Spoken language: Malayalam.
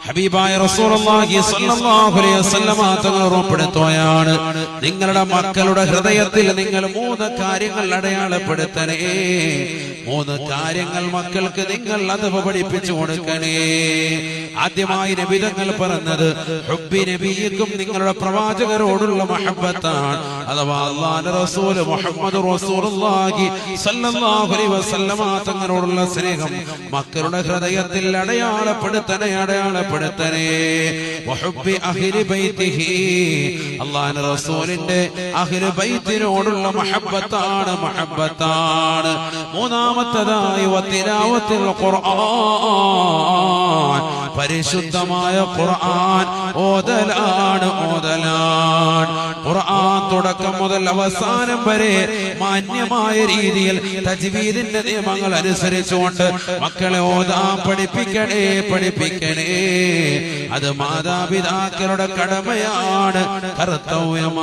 ഹബീബായ റസൂലുള്ളാഹി സ്വല്ലല്ലാഹു അലൈഹി വസല്ലമ തങ്ങൾ ഉറപ്പെടുത്തുകയാണ്, നിങ്ങളുടെ മക്കളുടെ ഹൃദയത്തിൽ നിങ്ങൾ 3 കാര്യങ്ങൾ അടയാളപ്പെടുത്തണേ. 3 കാര്യങ്ങൾ മക്കൾക്ക് നിങ്ങൾ അത് പഠിപ്പിച്ചു കൊടുക്കണേ. ആദ്യമായി നബി തങ്ങൾ പറഞ്ഞത് ഹുബ്ബി നബിയിക്കും, നിങ്ങളുടെ പ്രവാചകരോടുള്ള മഹബ്ബത്താണ്. അഥവാ അല്ലാഹുവിന്റെ റസൂൽ മുഹമ്മദ് റസൂലുള്ളാഹി സ്വല്ലല്ലാഹു അലൈഹി വസല്ലമ തങ്ങളോടുള്ള സ്നേഹം മക്കളുടെ ഹൃദയത്തിൽ അടയാളപ്പെടുത്തണേ. വഹുബ്ബി അഹ്ലി ബൈതിഹി, അല്ലാഹുവിന്റെ റസൂലിന്റെ അഹ്ലു ബൈത്തിനോടുള്ള മഹബ്ബത്താണ്. മൂന്നാമത്തേതായി വതിലാവത്തുൽ ഖുർആൻ, പരിശുദ്ധമായ ഖുർആൻ ഓതലാണ്. ഖുർആൻ തുടക്കം മുതൽ അവസാനം വരെ മാന്യമായ രീതിയിൽ തജ്വീദിന്റെ നിയമങ്ങൾ അനുസരിച്ചുകൊണ്ട് മക്കളെ ഓതാൻ പഠിപ്പിക്കണേ. അത് മാതാപിതാക്കളുടെ കടമയാണ്, കർത്തവ്യമാണ്.